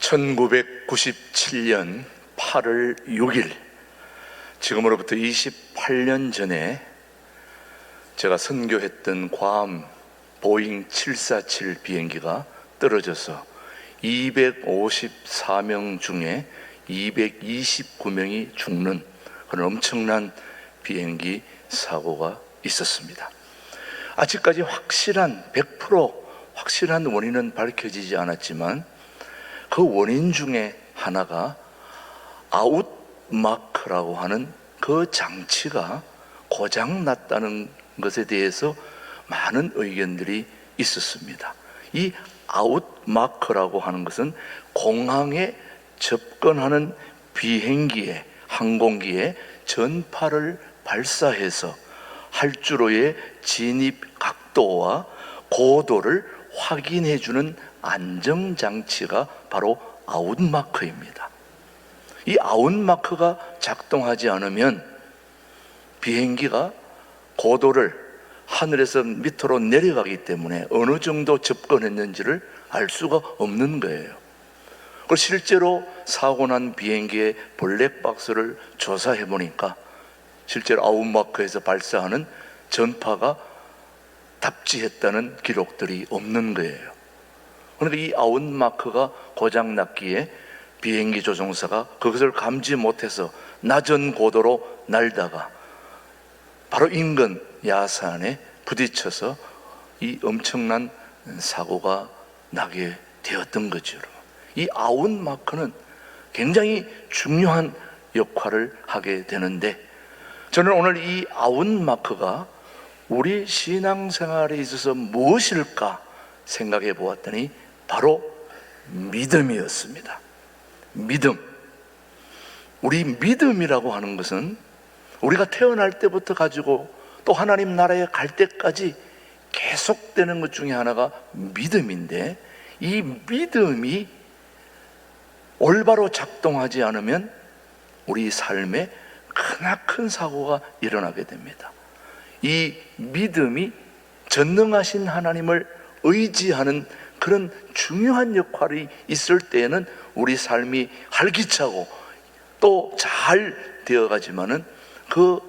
1997년 8월 6일, 지금으로부터 28년 전에 제가 선교했던 괌 보잉 747 비행기가 떨어져서 254명 중에 229명이 죽는 그런 엄청난 비행기 사고가 있었습니다. 아직까지 100% 확실한 원인은 밝혀지지 않았지만 그 원인 중에 하나가 아웃마크라고 하는 그 장치가 고장났다는 것에 대해서 많은 의견들이 있었습니다. 이 아웃마크라고 하는 것은 공항에 접근하는 비행기에, 항공기에 전파를 발사해서 활주로의 진입 각도와 고도를 확인해주는 안정장치가 바로 아웃마크입니다. 이 아웃마크가 작동하지 않으면 비행기가 고도를 하늘에서 밑으로 내려가기 때문에 어느 정도 접근했는지를 알 수가 없는 거예요. 그리고 실제로 사고 난 비행기의 블랙박스를 조사해 보니까 실제로 아웃마크에서 발사하는 전파가 답지했다는 기록들이 없는 거예요. 그러니까 이 아웃마크가 고장났기에 비행기 조종사가 그것을 감지 못해서 낮은 고도로 날다가 바로 인근 야산에 부딪혀서 이 엄청난 사고가 나게 되었던 거죠. 이 아웃마크는 굉장히 중요한 역할을 하게 되는데, 저는 오늘 이 아웃마크가 우리 신앙생활에 있어서 무엇일까 생각해 보았더니 바로 믿음이었습니다. 믿음. 우리 믿음이라고 하는 것은 우리가 태어날 때부터 가지고 또 하나님 나라에 갈 때까지 계속되는 것 중에 하나가 믿음인데, 이 믿음이 올바로 작동하지 않으면 우리 삶에 크나큰 사고가 일어나게 됩니다. 이 믿음이 전능하신 하나님을 의지하는 그런 중요한 역할이 있을 때에는 우리 삶이 활기차고 또 잘 되어가지만은 그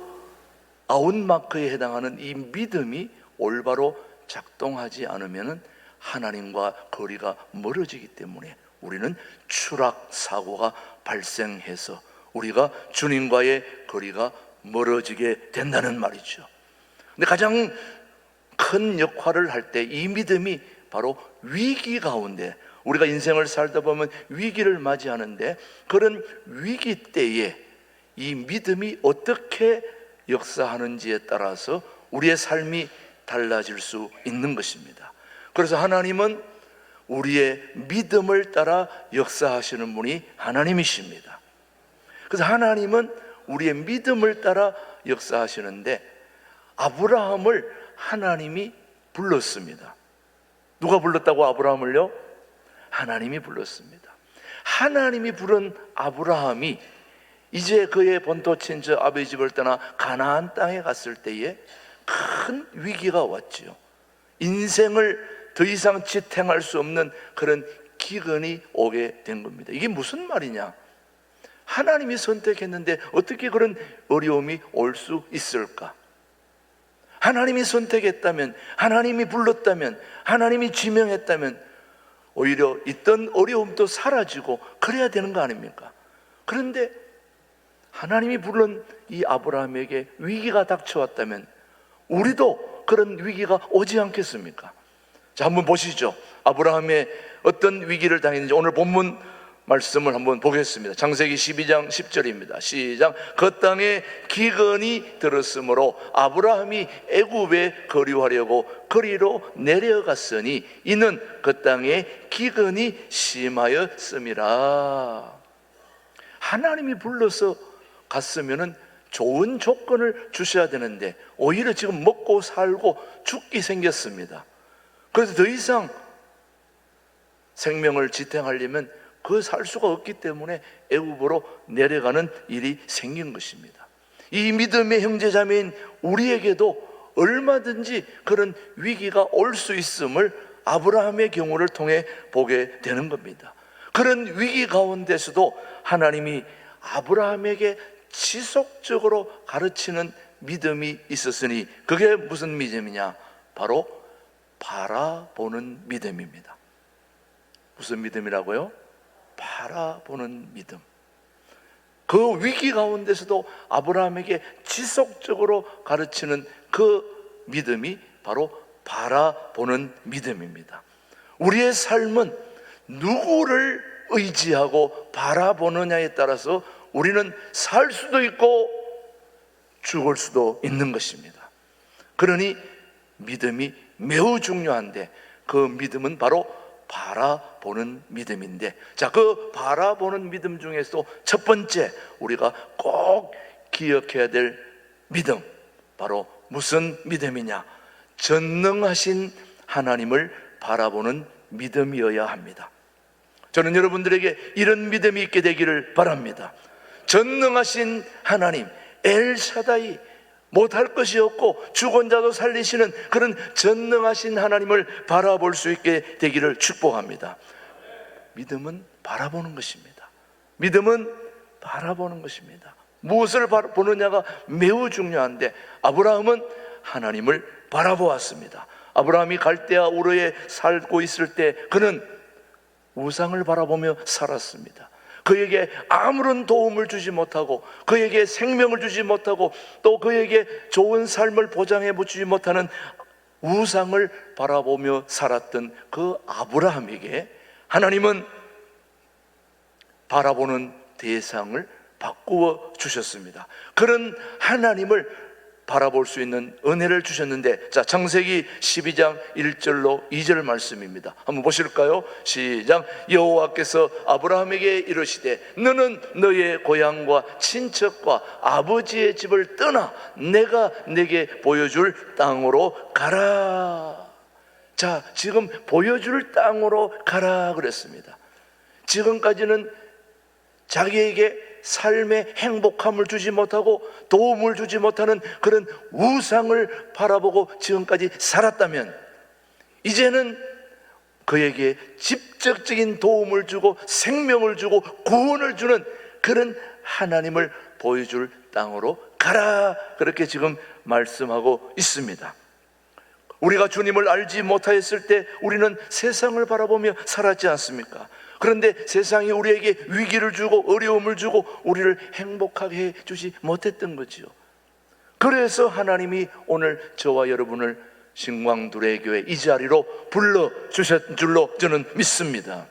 아웃마크에 해당하는 이 믿음이 올바로 작동하지 않으면은 하나님과 거리가 멀어지기 때문에 우리는 추락 사고가 발생해서 우리가 주님과의 거리가 멀어지게 된다는 말이죠. 근데 가장 큰 역할을 할 때 이 믿음이 바로 위기 가운데, 우리가 인생을 살다 보면 위기를 맞이하는데 그런 위기 때에 이 믿음이 어떻게 역사하는지에 따라서 우리의 삶이 달라질 수 있는 것입니다. 그래서 하나님은 우리의 믿음을 따라 역사하시는 분이 하나님이십니다. 그래서 하나님은 우리의 믿음을 따라 역사하시는데 아브라함을 하나님이 불렀습니다. 누가 불렀다고 아브라함을요? 하나님이 불렀습니다. 하나님이 부른 아브라함이 이제 그의 본토 친척 아버지 집을 떠나 가나안 땅에 갔을 때에 큰 위기가 왔지요. 인생을 더 이상 지탱할 수 없는 그런 기근이 오게 된 겁니다. 이게 무슨 말이냐? 하나님이 선택했는데 어떻게 그런 어려움이 올 수 있을까? 하나님이 선택했다면, 하나님이 불렀다면, 하나님이 지명했다면 오히려 있던 어려움도 사라지고 그래야 되는 거 아닙니까? 그런데 하나님이 부른 이 아브라함에게 위기가 닥쳐왔다면 우리도 그런 위기가 오지 않겠습니까? 자, 한번 보시죠. 아브라함의 어떤 위기를 당했는지 오늘 본문 말씀을 한번 보겠습니다. 창세기 12장 10절입니다. 시작. 그 땅에 기근이 들었으므로 아브라함이 애굽에 거류하려고 거리로 내려갔으니 이는 그 땅에 기근이 심하였음이라. 하나님이 불러서 갔으면은 좋은 조건을 주셔야 되는데 오히려 지금 먹고 살고 죽기 생겼습니다. 그래서 더 이상 생명을 지탱하려면 그 살 수가 없기 때문에 애굽으로 내려가는 일이 생긴 것입니다. 이 믿음의 형제자매인 우리에게도 얼마든지 그런 위기가 올 수 있음을 아브라함의 경우를 통해 보게 되는 겁니다. 그런 위기 가운데서도 하나님이 아브라함에게 지속적으로 가르치는 믿음이 있었으니 그게 무슨 믿음이냐? 바로 바라보는 믿음입니다. 무슨 믿음이라고요? 바라보는 믿음. 그 위기 가운데서도 아브라함에게 지속적으로 가르치는 그 믿음이 바로 바라보는 믿음입니다. 우리의 삶은 누구를 의지하고 바라보느냐에 따라서 우리는 살 수도 있고 죽을 수도 있는 것입니다. 그러니 믿음이 매우 중요한데 그 믿음은 바로 바라보는 믿음인데, 자, 그 바라보는 믿음 중에서 첫 번째 우리가 꼭 기억해야 될 믿음, 바로 무슨 믿음이냐? 전능하신 하나님을 바라보는 믿음이어야 합니다. 저는 여러분들에게 이런 믿음이 있게 되기를 바랍니다. 전능하신 하나님, 엘샤다이, 못할 것이 없고 죽은 자도 살리시는 그런 전능하신 하나님을 바라볼 수 있게 되기를 축복합니다. 믿음은 바라보는 것입니다. 믿음은 바라보는 것입니다. 무엇을 보느냐가 매우 중요한데 아브라함은 하나님을 바라보았습니다. 아브라함이 갈대아 우르에 살고 있을 때 그는 우상을 바라보며 살았습니다. 그에게 아무런 도움을 주지 못하고 그에게 생명을 주지 못하고 또 그에게 좋은 삶을 보장해 주지 못하는 우상을 바라보며 살았던 그 아브라함에게 하나님은 바라보는 대상을 바꾸어 주셨습니다. 그런 하나님을 바라볼 수 있는 은혜를 주셨는데, 자, 창세기 12장 1절로 2절 말씀입니다. 한번 보실까요? 시작. 여호와께서 아브라함에게 이르시되 너는 너의 고향과 친척과 아버지의 집을 떠나 내가 내게 보여줄 땅으로 가라. 자, 지금 보여줄 땅으로 가라 그랬습니다. 지금까지는 자기에게 삶의 행복함을 주지 못하고 도움을 주지 못하는 그런 우상을 바라보고 지금까지 살았다면, 이제는 그에게 직접적인 도움을 주고 생명을 주고 구원을 주는 그런 하나님을 보여줄 땅으로 가라, 그렇게 지금 말씀하고 있습니다. 우리가 주님을 알지 못하였을 때 우리는 세상을 바라보며 살았지 않습니까? 그런데 세상이 우리에게 위기를 주고 어려움을 주고 우리를 행복하게 해주지 못했던 거지요. 그래서 하나님이 오늘 저와 여러분을 신광두레교회 이 자리로 불러주신 줄로 저는 믿습니다.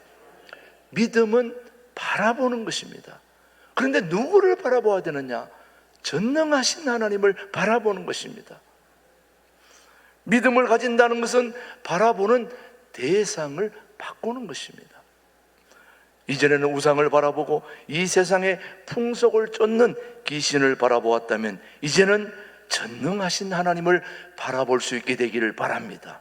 믿음은 바라보는 것입니다. 그런데 누구를 바라봐야 되느냐? 전능하신 하나님을 바라보는 것입니다. 믿음을 가진다는 것은 바라보는 대상을 바꾸는 것입니다. 이전에는 우상을 바라보고 이 세상의 풍속을 쫓는 귀신을 바라보았다면 이제는 전능하신 하나님을 바라볼 수 있게 되기를 바랍니다.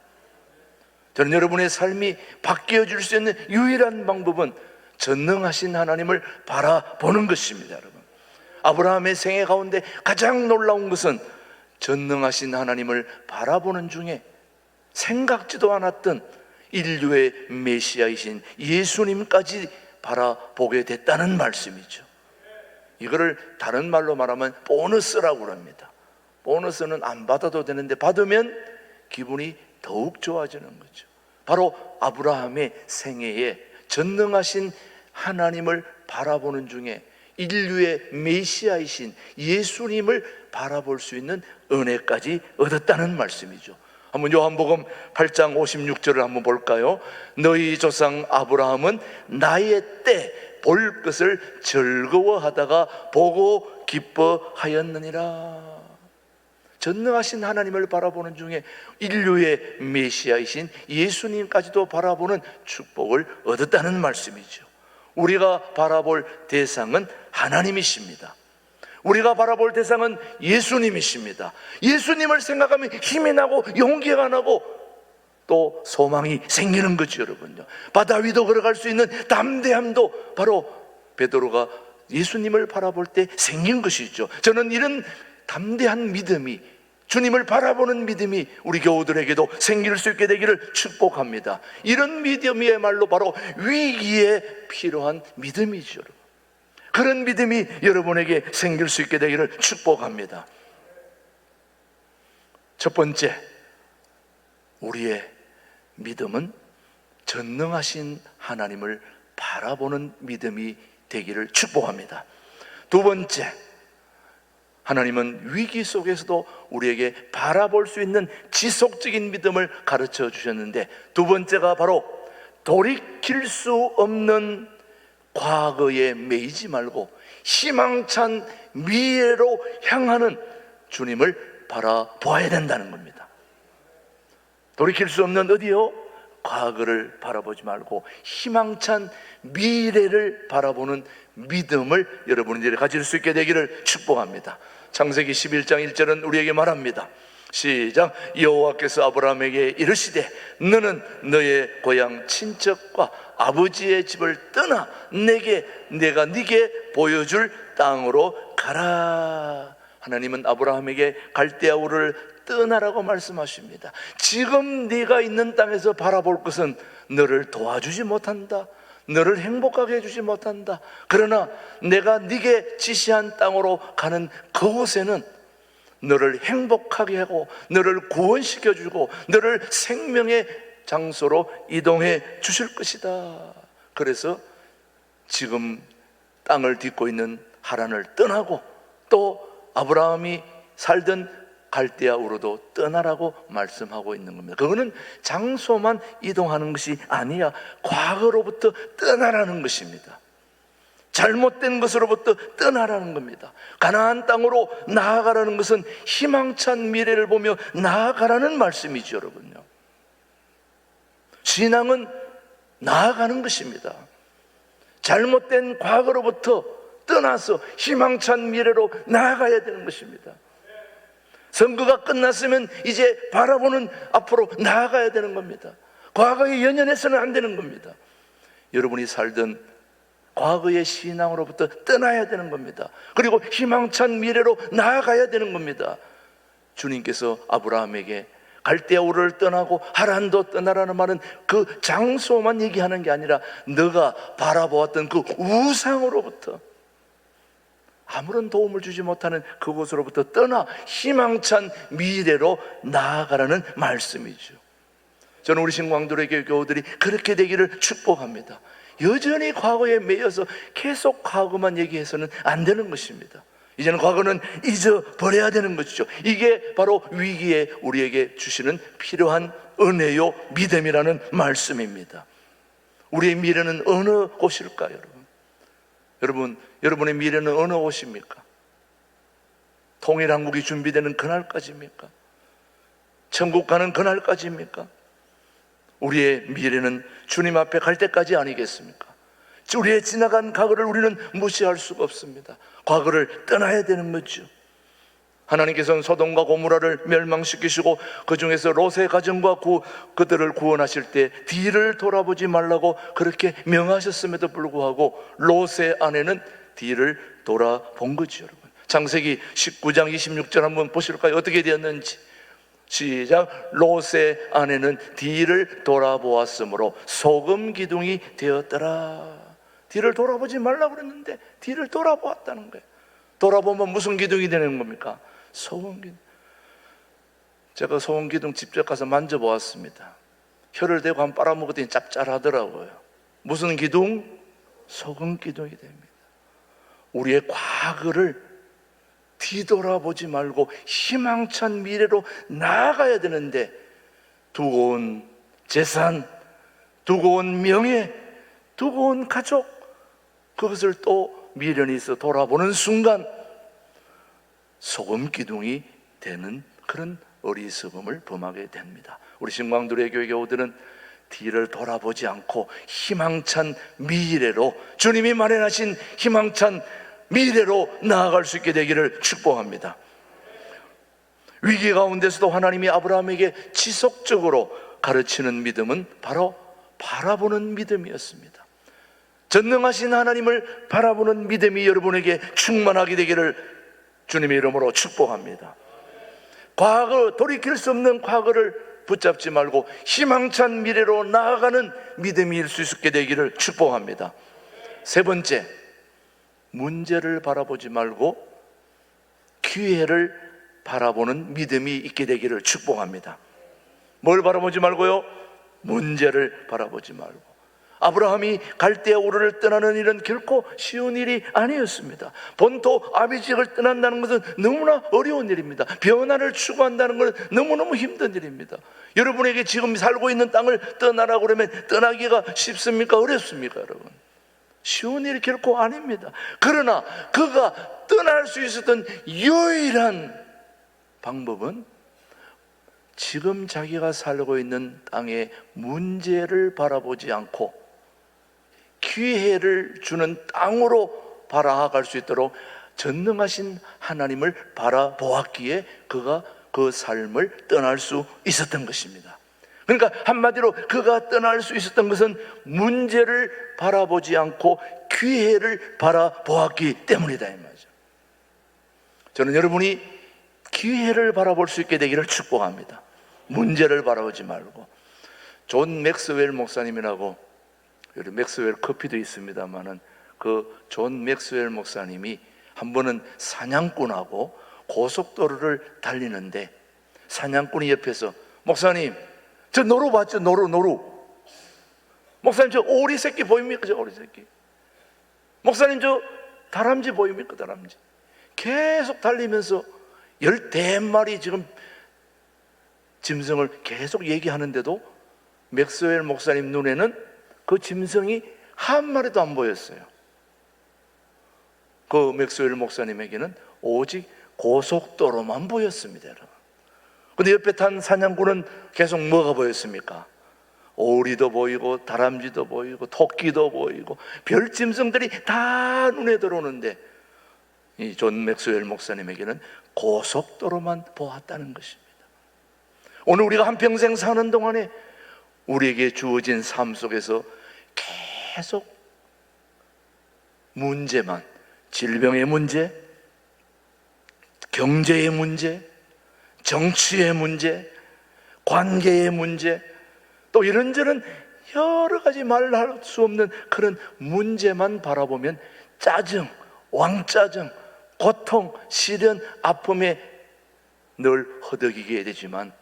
저는 여러분의 삶이 바뀌어질 수 있는 유일한 방법은 전능하신 하나님을 바라보는 것입니다. 여러분, 아브라함의 생애 가운데 가장 놀라운 것은 전능하신 하나님을 바라보는 중에 생각지도 않았던 인류의 메시아이신 예수님까지 바라보게 됐다는 말씀이죠. 이거를 다른 말로 말하면 보너스라고 합니다. 보너스는 안 받아도 되는데 받으면 기분이 더욱 좋아지는 거죠. 바로 아브라함의 생애에 전능하신 하나님을 바라보는 중에 인류의 메시아이신 예수님을 바라볼 수 있는 은혜까지 얻었다는 말씀이죠. 한번 요한복음 8장 56절을 한번 볼까요? 너희 조상 아브라함은 나의 때 볼 것을 즐거워하다가 보고 기뻐하였느니라. 전능하신 하나님을 바라보는 중에 인류의 메시아이신 예수님까지도 바라보는 축복을 얻었다는 말씀이죠. 우리가 바라볼 대상은 하나님이십니다. 우리가 바라볼 대상은 예수님이십니다. 예수님을 생각하면 힘이 나고 용기가 나고 또 소망이 생기는 거죠, 여러분요. 바다 위도 걸어갈 수 있는 담대함도 바로 베드로가 예수님을 바라볼 때 생긴 것이죠. 저는 이런 담대한 믿음이 주님을 바라보는 믿음이 우리 교우들에게도 생길 수 있게 되기를 축복합니다. 이런 믿음이야말로 바로 위기에 필요한 믿음이죠. 그런 믿음이 여러분에게 생길 수 있게 되기를 축복합니다. 첫 번째, 우리의 믿음은 전능하신 하나님을 바라보는 믿음이 되기를 축복합니다. 두 번째, 하나님은 위기 속에서도 우리에게 바라볼 수 있는 지속적인 믿음을 가르쳐 주셨는데, 두 번째가 바로 돌이킬 수 없는 과거에 매이지 말고 희망찬 미래로 향하는 주님을 바라보아야 된다는 겁니다. 돌이킬 수 없는 어디요? 과거를 바라보지 말고 희망찬 미래를 바라보는 믿음을 여러분들이 가질 수 있게 되기를 축복합니다. 창세기 11장 1절은 우리에게 말합니다. 시작. 여호와께서 아브라함에게 이르시되 너는 너의 고향 친척과 아버지의 집을 떠나 내가 네게 보여줄 땅으로 가라. 하나님은 아브라함에게 갈대아 우르를 떠나라고 말씀하십니다. 지금 네가 있는 땅에서 바라볼 것은 너를 도와주지 못한다, 너를 행복하게 해주지 못한다. 그러나 내가 네게 지시한 땅으로 가는 그곳에는 너를 행복하게 하고 너를 구원시켜주고 너를 생명의 장소로 이동해 주실 것이다. 그래서 지금 땅을 딛고 있는 하란을 떠나고 또 아브라함이 살던 갈대아 우르도 떠나라고 말씀하고 있는 겁니다. 그거는 장소만 이동하는 것이 아니야, 과거로부터 떠나라는 것입니다. 잘못된 것으로부터 떠나라는 겁니다. 가나안 땅으로 나아가라는 것은 희망찬 미래를 보며 나아가라는 말씀이죠, 여러분요. 신앙은 나아가는 것입니다. 잘못된 과거로부터 떠나서 희망찬 미래로 나아가야 되는 것입니다. 선거가 끝났으면 이제 바라보는 앞으로 나아가야 되는 겁니다. 과거에 연연해서는 안 되는 겁니다. 여러분이 살던 과거의 신앙으로부터 떠나야 되는 겁니다. 그리고 희망찬 미래로 나아가야 되는 겁니다. 주님께서 아브라함에게 갈대아 우르를 떠나고 하란도 떠나라는 말은 그 장소만 얘기하는 게 아니라 너가 바라보았던 그 우상으로부터 아무런 도움을 주지 못하는 그곳으로부터 떠나 희망찬 미래로 나아가라는 말씀이죠. 저는 우리 신광들에게 교우들이 그렇게 되기를 축복합니다. 여전히 과거에 매여서 계속 과거만 얘기해서는 안 되는 것입니다. 이제는 과거는 잊어버려야 되는 것이죠. 이게 바로 위기에 우리에게 주시는 필요한 은혜요 믿음이라는 말씀입니다. 우리의 미래는 어느 곳일까요, 여러분? 여러분의 미래는 어느 곳입니까? 통일한국이 준비되는 그날까지입니까? 천국 가는 그날까지입니까? 우리의 미래는 주님 앞에 갈 때까지 아니겠습니까? 우리의 지나간 과거를 우리는 무시할 수가 없습니다. 과거를 떠나야 되는 거죠. 하나님께서는 소돔과 고모라를 멸망시키시고 그 중에서 롯의 가정과 그들을 구원하실 때 뒤를 돌아보지 말라고 그렇게 명하셨음에도 불구하고 롯의 아내는 뒤를 돌아본 거죠, 여러분. 창세기 19장 26절 한번 보실까요? 어떻게 되었는지. 시작. 롯의 아내는 뒤를 돌아보았으므로 소금 기둥이 되었더라. 뒤를 돌아보지 말라고 그랬는데 뒤를 돌아보았다는 거예요. 돌아보면 무슨 기둥이 되는 겁니까? 소금 기둥. 제가 소금 기둥 직접 가서 만져보았습니다. 혀를 대고 한번 빨아먹었더니 짭짤하더라고요. 무슨 기둥? 소금 기둥이 됩니다. 우리의 과거를 뒤돌아보지 말고 희망찬 미래로 나아가야 되는데 두고 온 재산, 두고 온 명예, 두고 온 가족, 그것을 또 미련이 있어 돌아보는 순간 소금 기둥이 되는 그런 어리석음을 범하게 됩니다. 우리 신광두레 교회 교우들은 뒤를 돌아보지 않고 희망찬 미래로, 주님이 마련하신 희망찬 미래로 나아갈 수 있게 되기를 축복합니다. 위기 가운데서도 하나님이 아브라함에게 지속적으로 가르치는 믿음은 바로 바라보는 믿음이었습니다. 전능하신 하나님을 바라보는 믿음이 여러분에게 충만하게 되기를 주님의 이름으로 축복합니다. 과거, 돌이킬 수 없는 과거를 붙잡지 말고 희망찬 미래로 나아가는 믿음일 수 있게 되기를 축복합니다. 세 번째, 문제를 바라보지 말고 기회를 바라보는 믿음이 있게 되기를 축복합니다. 뭘 바라보지 말고요? 문제를 바라보지 말고. 아브라함이 갈대아 우르를 떠나는 일은 결코 쉬운 일이 아니었습니다. 본토 아비지역을 떠난다는 것은 너무나 어려운 일입니다. 변화를 추구한다는 것은 너무너무 힘든 일입니다. 여러분에게 지금 살고 있는 땅을 떠나라고 그러면 떠나기가 쉽습니까? 어렵습니까? 여러분, 쉬운 일이 결코 아닙니다. 그러나 그가 떠날 수 있었던 유일한 방법은 지금 자기가 살고 있는 땅의 문제를 바라보지 않고 기회를 주는 땅으로 바라갈 수 있도록 전능하신 하나님을 바라보았기에 그가 그 삶을 떠날 수 있었던 것입니다. 그러니까 한마디로 그가 떠날 수 있었던 것은 문제를 바라보지 않고 기회를 바라보았기 때문이다, 이 말이죠. 저는 여러분이 기회를 바라볼 수 있게 되기를 축복합니다. 문제를 바라보지 말고. 존 맥스웰 목사님이라고, 여기 맥스웰 커피도 있습니다만은 그 존 맥스웰 목사님이 한 번은 사냥꾼하고 고속도로를 달리는데 사냥꾼이 옆에서, 목사님 저 노루 봤죠? 노루. 목사님 저 오리 새끼 보입니까? 저 오리 새끼. 목사님 저 다람쥐 보입니까? 다람쥐. 계속 달리면서 10마리 지금 짐승을 계속 얘기하는데도 맥스웰 목사님 눈에는 그 짐승이 한 마리도 안 보였어요. 그 맥스웰 목사님에게는 오직 고속도로만 보였습니다, 여러분. 근데 옆에 탄 사냥꾼은 계속 뭐가 보였습니까? 오리도 보이고 다람쥐도 보이고 토끼도 보이고 별 짐승들이 다 눈에 들어오는데 이 존 맥스웰 목사님에게는 고속도로만 보았다는 것입니다. 오늘 우리가 한평생 사는 동안에 우리에게 주어진 삶 속에서 계속 문제만, 질병의 문제, 경제의 문제, 정치의 문제, 관계의 문제, 또 이런저런 여러 가지 말할 수 없는 그런 문제만 바라보면 짜증, 왕짜증, 고통, 시련, 아픔에 늘 허덕이게 되지만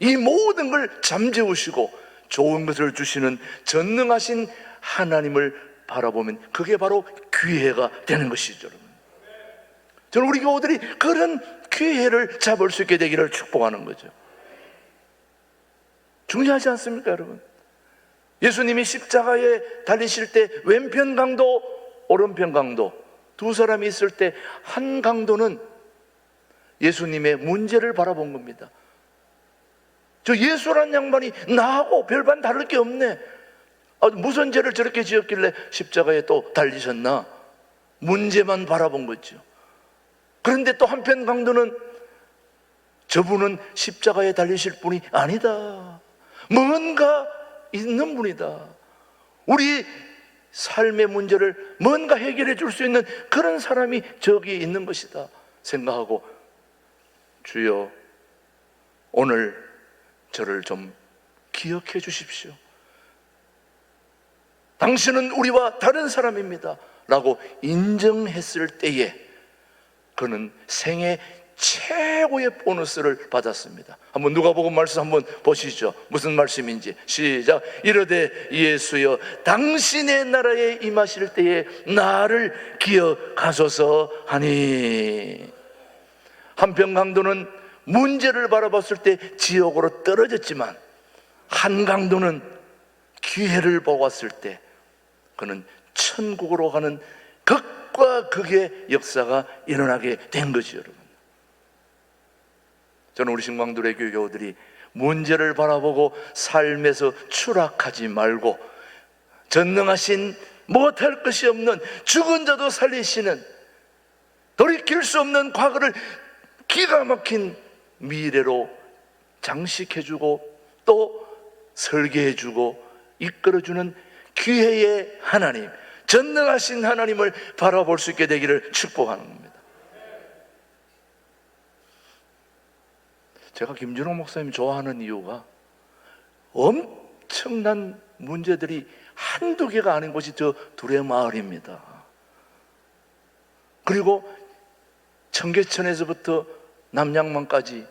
이 모든 걸 잠재우시고 좋은 것을 주시는 전능하신 하나님을 바라보면 그게 바로 기회가 되는 것이죠, 여러분. 저는 우리 교우들이 그런 기회를 잡을 수 있게 되기를 축복하는 거죠. 중요하지 않습니까, 여러분? 예수님이 십자가에 달리실 때 왼편 강도, 오른편 강도 두 사람이 있을 때 한 강도는 예수님의 문제를 바라본 겁니다. 저 예수란 양반이 나하고 별반 다를 게 없네. 무슨 죄를 저렇게 지었길래 십자가에 또 달리셨나? 문제만 바라본 거죠. 그런데 또 한편 강도는 저분은 십자가에 달리실 분이 아니다. 뭔가 있는 분이다. 우리 삶의 문제를 뭔가 해결해 줄 수 있는 그런 사람이 저기 있는 것이다 생각하고, 주여 오늘 저를 좀 기억해 주십시오. 당신은 우리와 다른 사람입니다 라고 인정했을 때에 그는 생애 최고의 보너스를 받았습니다. 한번 누가복음 말씀 한번 보시죠. 무슨 말씀인지. 시작. 이르되 예수여 당신의 나라에 임하실 때에 나를 기억하소서 하니. 한편 강도는 문제를 바라봤을 때 지옥으로 떨어졌지만 한 강도는 기회를 보았을 때 그는 천국으로 가는 극과 극의 역사가 일어나게 된 것이죠, 여러분. 저는 우리 신광두레 교우들이 문제를 바라보고 삶에서 추락하지 말고 전능하신 못할 것이 없는 죽은 자도 살리시는 돌이킬 수 없는 과거를 기가 막힌 미래로 장식해주고 또 설계해주고 이끌어주는 기회의 하나님, 전능하신 하나님을 바라볼 수 있게 되기를 축복하는 겁니다. 제가 김준호 목사님 좋아하는 이유가 엄청난 문제들이 한두 개가 아닌 곳이 저 둘의 마을입니다. 그리고 청계천에서부터 남양만까지,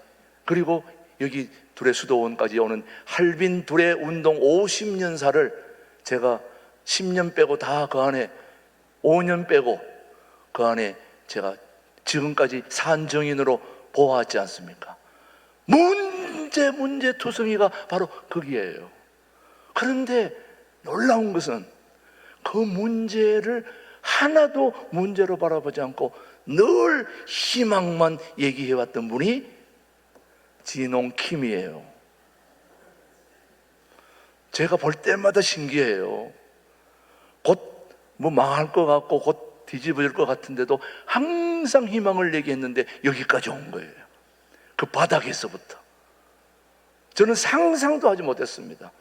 그리고 여기 둘의 수도원까지 오는 할빈 둘의 운동 50년사를 제가 10년 빼고 다 그 안에, 5년 빼고 그 안에 제가 지금까지 산정인으로 보았지 않습니까? 문제투성이가 바로 거기에요. 그런데 놀라운 것은 그 문제를 하나도 문제로 바라보지 않고 늘 희망만 얘기해왔던 분이 진홍킴이에요. 제가 볼 때마다 신기해요. 곧 뭐 망할 것 같고 곧 뒤집어질 것 같은데도 항상 희망을 얘기했는데 여기까지 온 거예요. 그 바닥에서부터. 저는 상상도 하지 못했습니다.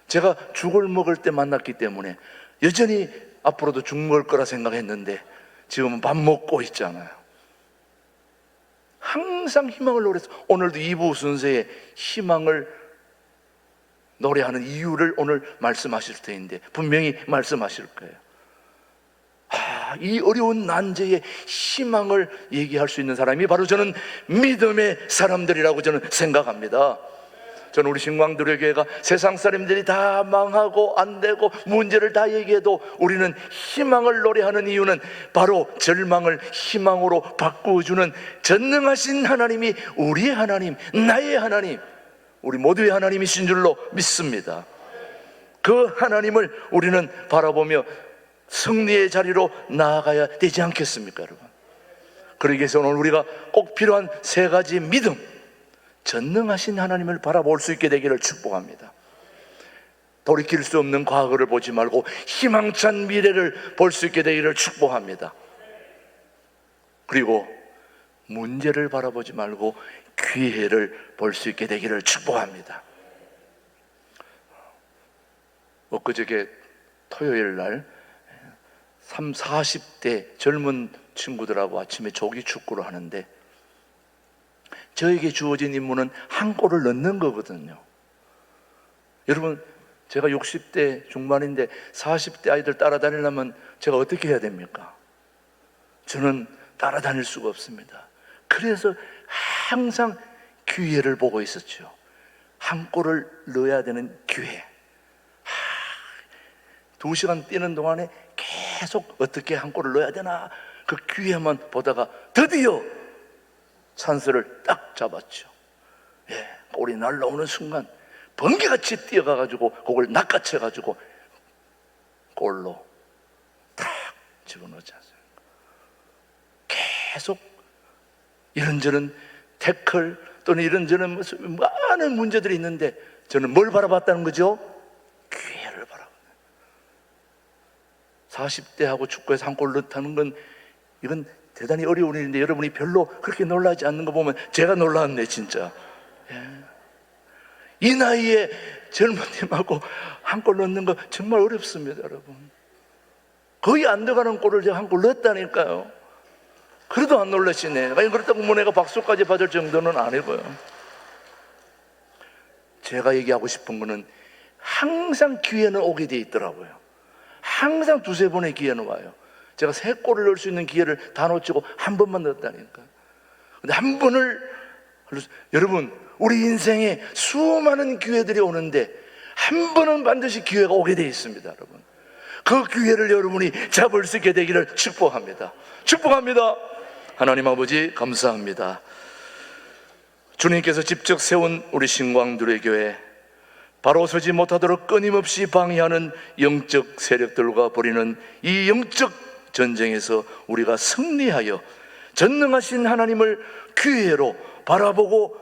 제가 죽을 먹을 때 만났기 때문에 여전히 앞으로도 죽 먹을 거라 생각했는데 지금은 밥 먹고 있잖아요. 항상 희망을 노래해서 오늘도 2부 순서에 희망을 노래하는 이유를 오늘 말씀하실 터인데 분명히 말씀하실 거예요. 이 어려운 난제에 희망을 얘기할 수 있는 사람이 바로 저는 믿음의 사람들이라고 저는 생각합니다. 저는 우리 신광두려교회가 세상 사람들이 다 망하고 안 되고 문제를 다 얘기해도 우리는 희망을 노래하는 이유는 바로 절망을 희망으로 바꾸어주는 전능하신 하나님이 우리의 하나님, 나의 하나님, 우리 모두의 하나님이신 줄로 믿습니다. 그 하나님을 우리는 바라보며 승리의 자리로 나아가야 되지 않겠습니까, 여러분? 그러기 위해서 오늘 우리가 꼭 필요한 세 가지 믿음, 전능하신 하나님을 바라볼 수 있게 되기를 축복합니다. 돌이킬 수 없는 과거를 보지 말고 희망찬 미래를 볼 수 있게 되기를 축복합니다. 그리고 문제를 바라보지 말고 기회를 볼 수 있게 되기를 축복합니다. 엊그저께 토요일 날 40대 젊은 친구들하고 아침에 조기 축구를 하는데 저에게 주어진 임무는 한 골을 넣는 거거든요. 여러분, 제가 60대 중반인데 40대 아이들 따라다니려면 제가 어떻게 해야 됩니까? 저는 따라다닐 수가 없습니다. 그래서 항상 기회를 보고 있었죠. 한 골을 넣어야 되는 기회. 2시간 뛰는 동안에 계속 어떻게 한 골을 넣어야 되나 그 기회만 보다가 드디어 찬스를 딱 잡았죠. 골이 날라오는 순간 번개같이 뛰어가가지고 그걸 낚아채가지고 골로 탁 집어넣지 않습니까? 계속 이런저런 태클 또는 이런저런 많은 문제들이 있는데 저는 뭘 바라봤다는 거죠? 기회를 바라봤어요. 40대하고 축구에서 한 골 넣다는 건 이건 대단히 어려운 일인데 여러분이 별로 그렇게 놀라지 않는 거 보면 제가 놀랐네 진짜. 이 나이에 젊은 팀하고 한 골 넣는 거 정말 어렵습니다, 여러분. 거의 안 들어가는 골을 제가 한 골 넣었다니까요. 그래도 안 놀라시네. 그렇다고 뭐 내가 박수까지 받을 정도는 아니고요. 제가 얘기하고 싶은 거는 항상 기회는 오게 돼 있더라고요. 항상 2-3번의 기회는 와요. 제가 3골을 넣을 수 있는 기회를 다 놓치고 한 번만 넣었다니까. 근데 한 번을, 여러분, 우리 인생에 수많은 기회들이 오는데 한 번은 반드시 기회가 오게 돼 있습니다, 여러분. 그 기회를 여러분이 잡을 수 있게 되기를 축복합니다. 축복합니다. 하나님 아버지 감사합니다. 주님께서 직접 세운 우리 신광두레 교회, 바로 서지 못하도록 끊임없이 방해하는 영적 세력들과 벌이는 이 영적 전쟁에서 우리가 승리하여 전능하신 하나님을 기회로 바라보고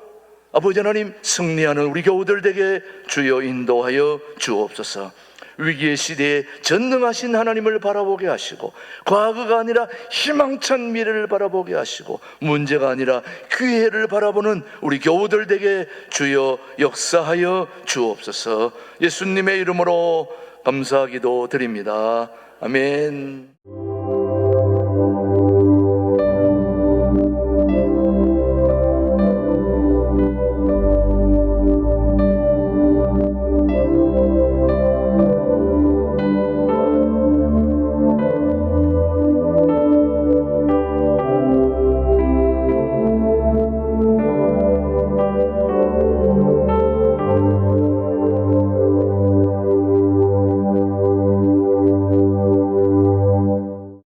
아버지 하나님 승리하는 우리 교우들 되게 주여 인도하여 주옵소서. 위기의 시대에 전능하신 하나님을 바라보게 하시고 과거가 아니라 희망찬 미래를 바라보게 하시고 문제가 아니라 기회를 바라보는 우리 교우들 되게 주여 역사하여 주옵소서. 예수님의 이름으로 감사기도 드립니다. 아멘.